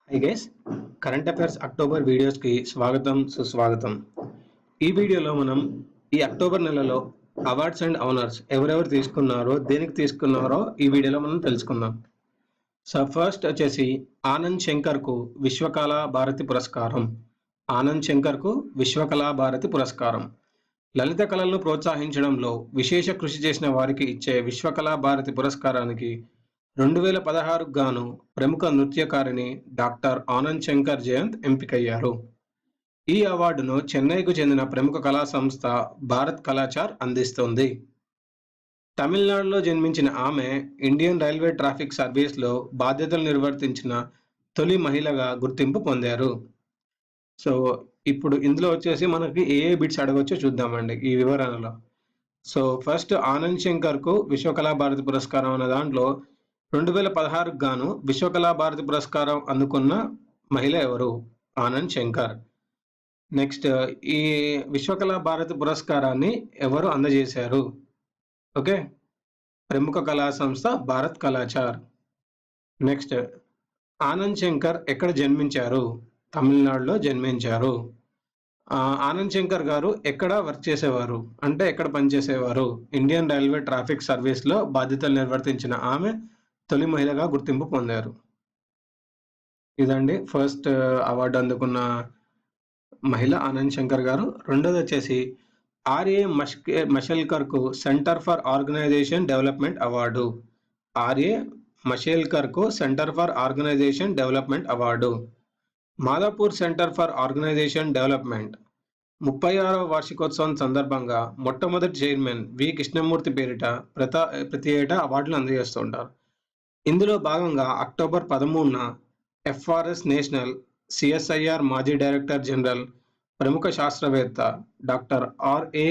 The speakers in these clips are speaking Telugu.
Hi guys, current affairs October వీడియోస్కి స్వాగతం సుస్వాగతం. ఈ వీడియోలో మనం ఈ అక్టోబర్ నెలలో అవార్డ్స్ అండ్ ఆనర్స్ ఎవరెవరు తీసుకున్నారో దేనికి తీసుకున్నారో ఈ వీడియోలో మనం తెలుసుకుందాం. సో ఫస్ట్ వచ్చేసి ఆనంద్ శంకర్కు విశ్వకళా భారతి పురస్కారం. ఆనంద్ శంకర్కు విశ్వకళా భారతి పురస్కారం. లలిత కళలను ప్రోత్సహించడంలో విశేష కృషి చేసిన వారికి ఇచ్చే విశ్వకళా భారతి పురస్కారానికి 2016 గాను ప్రముఖ నృత్యకారిణి డాక్టర్ ఆనంద్ శంకర్ జయంత్ ఎంపికయ్యారు. ఈ అవార్డును చెన్నైకు చెందిన ప్రముఖ కళా సంస్థ భారత్ కళాచార్ అందిస్తోంది. తమిళనాడులో జన్మించిన ఆమె ఇండియన్ రైల్వే ట్రాఫిక్ సర్వీస్లో బాధ్యతలు నిర్వర్తించిన తొలి మహిళగా గుర్తింపు పొందారు. సో ఇప్పుడు ఇందులో వచ్చేసి మనకి ఏ బిట్స్ అడగొచ్చో చూద్దామండి ఈ వివరణలో. సో ఫస్ట్ ఆనంద్ శంకర్కు విశ్వకళా భారతి పురస్కారం అనే దాంట్లో 2016 గాను విశ్వకళా భారతి పురస్కారం అందుకున్న మహిళ ఎవరు? ఆనంద్ శంకర్. నెక్స్ట్, ఈ విశ్వకళా భారతి పురస్కారాన్ని ఎవరు అందజేశారు? ఓకే, ప్రముఖ కళా సంస్థ భారత్ కళాచార్. నెక్స్ట్, ఆనంద్ శంకర్ ఎక్కడ జన్మించారు? తమిళనాడులో జన్మించారు. ఆనంద్ శంకర్ గారు ఎక్కడ వర్క్ చేసేవారు అంటే ఎక్కడ పనిచేసేవారు? ఇండియన్ రైల్వే ట్రాఫిక్ సర్వీస్లో బాధ్యతలు నిర్వర్తించిన ఆమె తొలి మహిళగా గుర్తింపు పొందారు. ఇదండి ఫస్ట్ అవార్డు అందుకున్న మహిళ ఆనంద్ శంకర్ గారు. రెండోది వచ్చేసి ఆర్ఏ మషేల్కర్కు centre for organisation development award. R A మషేల్కర్కు centre for organisation development award. Madhapur centre for organisation development 36వ వార్షికోత్సవం సందర్భంగా మొట్టమొదటి చైర్మన్ వి కృష్ణమూర్తి పేరిట ప్రతి ఏటా అవార్డులు అందజేస్తుంటారు. ఇందులో భాగంగా అక్టోబర్ 13న ఎఫ్ఆర్ఎస్ నేషనల్ సిఎస్ఐఆర్ మాజీ డైరెక్టర్ జనరల్ ప్రముఖ శాస్త్రవేత్త డాక్టర్ ఆర్ఏ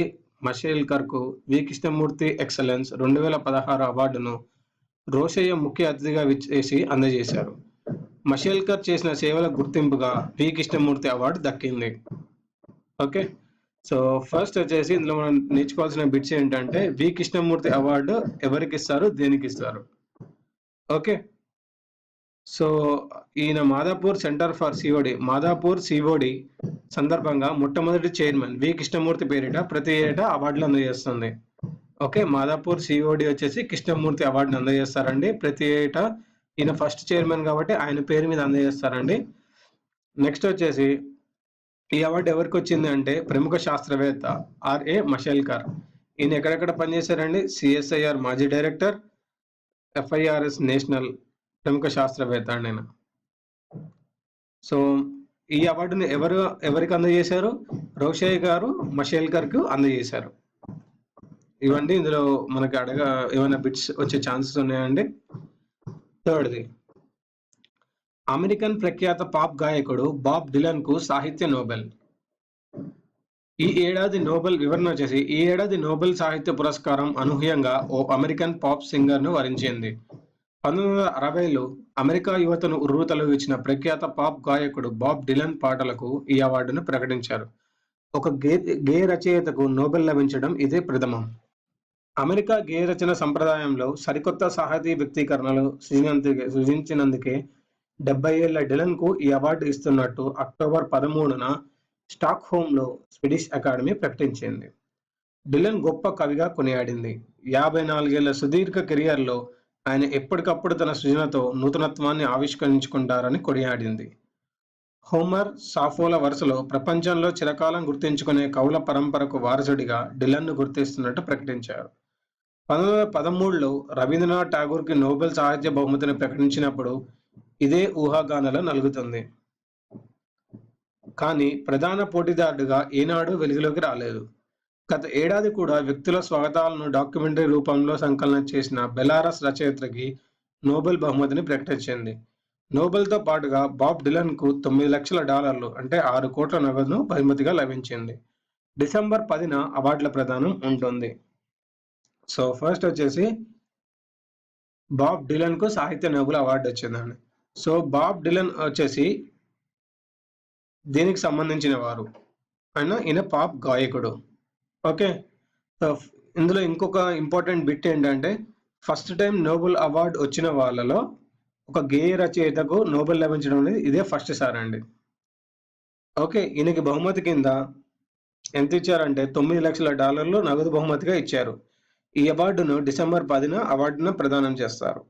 మషేల్కర్కు వి కృష్ణమూర్తి ఎక్సలెన్స్ 2016 అవార్డును రోషయ్య ముఖ్య అతిథిగా విచ్చేసి అందజేశారు. మషేల్కర్ చేసిన సేవల గుర్తింపుగా వి కృష్ణమూర్తి అవార్డు దక్కింది. ఓకే, సో ఫస్ట్ వచ్చేసి ఇందులో మనం నేర్చుకోవాల్సిన బిట్స్ ఏంటంటే వి కృష్ణమూర్తి అవార్డు ఎవరికి ఇస్తారు, దేనికి ఇస్తారు? ఓకే, సో ఈయన మాదాపూర్ సెంటర్ ఫర్ సిఓడి సందర్భంగా మొట్టమొదటి చైర్మన్ వి కృష్ణమూర్తి పేరిట ప్రతి ఏటా అవార్డులు అందజేస్తుంది. ఓకే, మాదాపూర్ సిఓడి వచ్చేసి కృష్ణమూర్తి అవార్డుని అందజేస్తారండి ప్రతి ఏటా. ఈయన ఫస్ట్ చైర్మన్ కాబట్టి ఆయన పేరు మీద అందజేస్తారండి. నెక్స్ట్ వచ్చేసి ఈ అవార్డు ఎవరికి వచ్చింది అంటే ప్రముఖ శాస్త్రవేత్త ఆర్ఏ మషేల్కర్. ఈయన ఎక్కడెక్కడ పనిచేశారండి? సిఎస్ఐఆర్ మాజీ డైరెక్టర్, ఎఫ్ఐఆర్ఎస్ నేషనల్ ప్రముఖ శాస్త్రవేత్త అండి ఆయన. సో ఈ అవార్డుని ఎవరికి అందజేశారు? రోషయ్య గారు మషేల్కర్కు అందజేశారు. ఇవన్నీ ఇందులో మనకి ఏమైనా బిట్స్ వచ్చే ఛాన్సెస్ ఉన్నాయండి. థర్డ్ది, అమెరికన్ ప్రఖ్యాత పాప్ గాయకుడు బాబ్ డిలన్కు సాహిత్య నోబెల్. ఈ ఏడాది నోబెల్ సాహిత్య పురస్కారం అనూహ్యంగా ఓ అమెరికన్ పాప్ సింగర్ను వరించింది. 1960లో అమెరికా యువతను ఉర్రూతలూగించిన ప్రఖ్యాత పాప్ గాయకుడు బాబ్ డిలన్ పాటలకు ఈ అవార్డును ప్రకటించారు. ఒక గేయ రచయితకు నోబెల్ లభించడం ఇదే ప్రథమం. అమెరికా గేయ రచన సంప్రదాయంలో సరికొత్త సాహితీ వ్యక్తీకరణలు సృజించినందుకే 70 ఏళ్ల డిలన్కు ఈ అవార్డు ఇస్తున్నట్టు అక్టోబర్ 13న స్టాక్హోమ్లో స్వీడిష్ అకాడమీ ప్రకటించింది. డిలన్ గొప్ప కవిగా కొనియాడింది. 54 ఏళ్ల సుదీర్ఘ కెరియర్లో ఆయన ఎప్పటికప్పుడు తన సృజనతో నూతనత్వాన్ని ఆవిష్కరించుకుంటారని కొనియాడింది. హోమర్, సాఫోల వరుసలో ప్రపంచంలో చిరకాలం గుర్తుంచుకునే కవుల పరంపరకు వారసుడిగా డిలన్ను గుర్తిస్తున్నట్టు ప్రకటించారు. 1913లో రవీంద్రనాథ్ ఠాగూర్కి నోబెల్ సాహిత్య బహుమతిని ప్రకటించినప్పుడు ఇదే ఊహాగానాలో నలుగుతుంది. కానీ ప్రధాన పోటీదారుడిగా ఏనాడు వెలుగులోకి రాలేదు. గత ఏడాది కూడా వ్యక్తుల స్వాగతాలను డాక్యుమెంటరీ రూపంలో సంకలనం చేసిన బెలారస్ రచయిత్రికి నోబెల్ బహుమతిని ప్రకటించింది. నోబెల్తో పాటుగా బాబ్ డిలన్కు $9 లక్షల అంటే 6 కోట్ల నగదును బహుమతిగా లభించింది. డిసెంబర్ 10న అవార్డుల ప్రదానం ఉంటుంది. సో ఫస్ట్ వచ్చేసి బాబ్ డిలన్కు సాహిత్య నోబెల్ అవార్డు వచ్చిందండి. సో బాబ్ డిలన్ వచ్చేసి దీనికి సంబంధించిన వారు ఈయన పాప్ గాయకుడు. ఓకే, సో ఇందులో ఇంకొక ఇంపార్టెంట్ బిట్ ఏంటంటే ఫస్ట్ టైం నోబెల్ అవార్డు వచ్చిన వాళ్ళలో ఒక గేయ రచయితకు నోబెల్ లభించడం అనేది ఇదే ఫస్ట్ సారి అండి. ఓకే. ఈయనకి బహుమతి కింద ఎంత ఇచ్చారంటే $9,00,000 నగదు బహుమతిగా ఇచ్చారు. ఈ అవార్డును డిసెంబర్ 10న అవార్డును ప్రదానం చేస్తారు.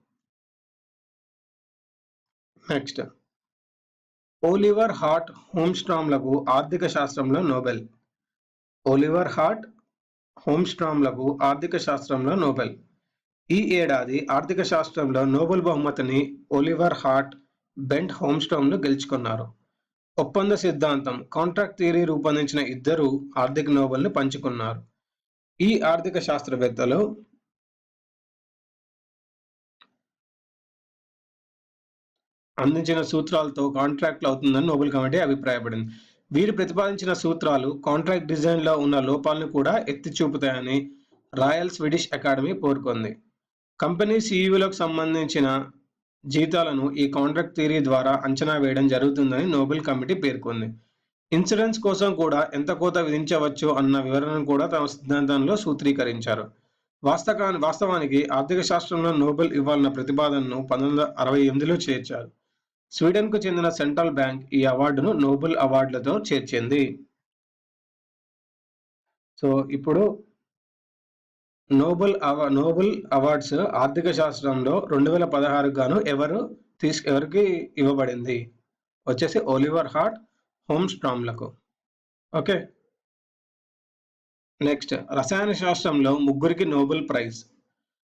నెక్స్ట్ ఓలివర్ హార్ట్ హోమ్స్ట్రామ్‌లకు ఆర్థిక శాస్త్రంలో నోబెల్. ఓలివర్ హార్ట్ హోమ్స్ట్రామ్‌లకు ఆర్థిక శాస్త్రంలో నోబెల్. ఈ ఏడాది ఆర్థిక శాస్త్రంలో నోబెల్ బహుమతిని ఓలివర్ హార్ట్, బెంట్ హోమ్స్ట్రామ్‌లు గెలుచుకున్నారు. ఒప్పంద సిద్ధాంతం కాంట్రాక్ట్ థియరీ రూపొందించిన ఇద్దరు ఆర్థిక నోబెల్‌ని పంచుకున్నారు. ఈ ఆర్థిక శాస్త్రవేత్తలు అందించిన సూత్రాలతో కాంట్రాక్ట్లు అవుతుందని నోబెల్ కమిటీ అభిప్రాయపడింది. వీరు ప్రతిపాదించిన సూత్రాలు కాంట్రాక్ట్ డిజైన్‌లో ఉన్న లోపాలను కూడా ఎత్తి చూపుతాయని రాయల్ స్వీడిష్ అకాడమీ పేర్కొంది. కంపెనీ సీఈఓలకు సంబంధించిన జీతాలను ఈ కాంట్రాక్ట్ థియరీ ద్వారా అంచనా వేయడం జరుగుతుందని నోబెల్ కమిటీ పేర్కొంది. ఇన్సూరెన్స్ కోసం కూడా ఎంత కోత విధించవచ్చు అన్న వివరణను కూడా తమ సిద్ధాంతంలో సూత్రీకరించారు. వాస్తవానికి ఆర్థిక శాస్త్రంలో నోబెల్ ఇవ్వాలన్న ప్రతిపాదనను 1968లో చేర్చారు. స్వీడన్‌కు చెందిన సెంట్రల్ బ్యాంక్ ఈ అవార్డును నోబెల్ అవార్డులతో చేర్చింది. సో, ఇప్పుడు నోబెల్ అవార్డ్స్ ఆర్థిక శాస్త్రంలో 2016 గాను ఎవరికి ఇవ్వబడింది వచ్చేసి ఓలివర్ హార్ట్, హోమ్స్ట్రామ్‌లకు. ఓకే. నెక్స్ట్ రసాయన శాస్త్రంలో ముగ్గురికి నోబెల్ ప్రైజ్.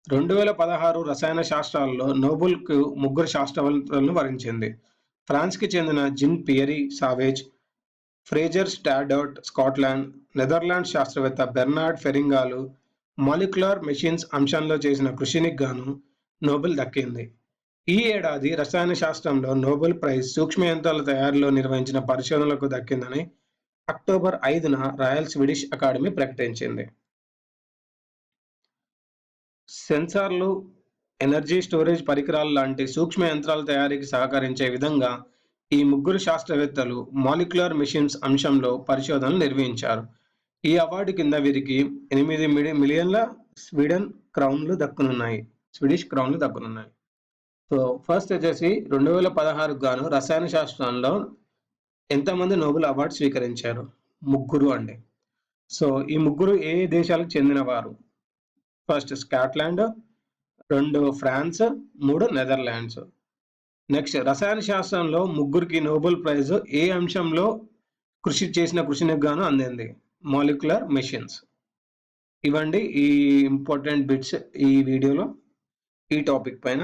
2016 రసాయన శాస్త్రాలలో నోబెల్‌కు ముగ్గురు శాస్త్రవేత్తలను వరించింది. ఫ్రాన్స్‌కి చెందిన Jean Pierre Sauvage, Fraser Stoddart Scotland, Netherlands శాస్త్రవేత్త బెర్నార్డ్ ఫెరింగాలు మాలిక్యులర్ మెషిన్స్ అంశంలో చేసిన కృషికి గాను నోబెల్ దక్కింది. ఈ ఏడాది రసాయన శాస్త్రంలో నోబెల్ ప్రైజ్ సూక్ష్మ యంత్రాల తయారీలో నిర్వహించిన పరిశోధనలకు దక్కిందని అక్టోబర్ 5న రాయల్ స్వీడిష్ అకాడమీ ప్రకటించింది. సెన్సార్లు, ఎనర్జీ స్టోరేజ్ పరికరాలు లాంటి సూక్ష్మ యంత్రాల తయారీకి సహకరించే విధంగా ఈ ముగ్గురు శాస్త్రవేత్తలు మాలిక్యులర్ మెషిన్స్ అంశంలో పరిశోధనలు నిర్వహించారు. ఈ అవార్డు కింద వీరికి 8 మిలియన్ల స్వీడిష్ క్రౌన్లు దక్కనున్నాయి. సో ఫస్ట్ వచ్చేసి 2016 గాను రసాయన శాస్త్రంలో ఎంతమంది నోబెల్ అవార్డు స్వీకరించారు? ముగ్గురు అండి. సో ఈ ముగ్గురు ఏ దేశాలకు చెందినవారు? First Scotland, 2 France, 3 Netherlands. Next రసాయన శాస్త్రంలో ముగ్గురికి నోబెల్ ప్రైజ్ ఏ అంశంలో కృషికి గాను అందింది? Molecular machines. ఇవండి ఈ ఇంపార్టెంట్ బిట్స్ ఈ వీడియోలో ఈ టాపిక్ పైన.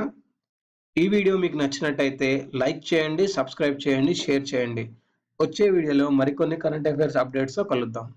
ఈ వీడియో మీకు నచ్చినట్టయితే లైక్ చేయండి, సబ్స్క్రైబ్ చేయండి, షేర్ చేయండి. వచ్చే వీడియోలో మరికొన్ని కరెంట్ అఫైర్స్ అప్డేట్స్‌తో కలుద్దాం.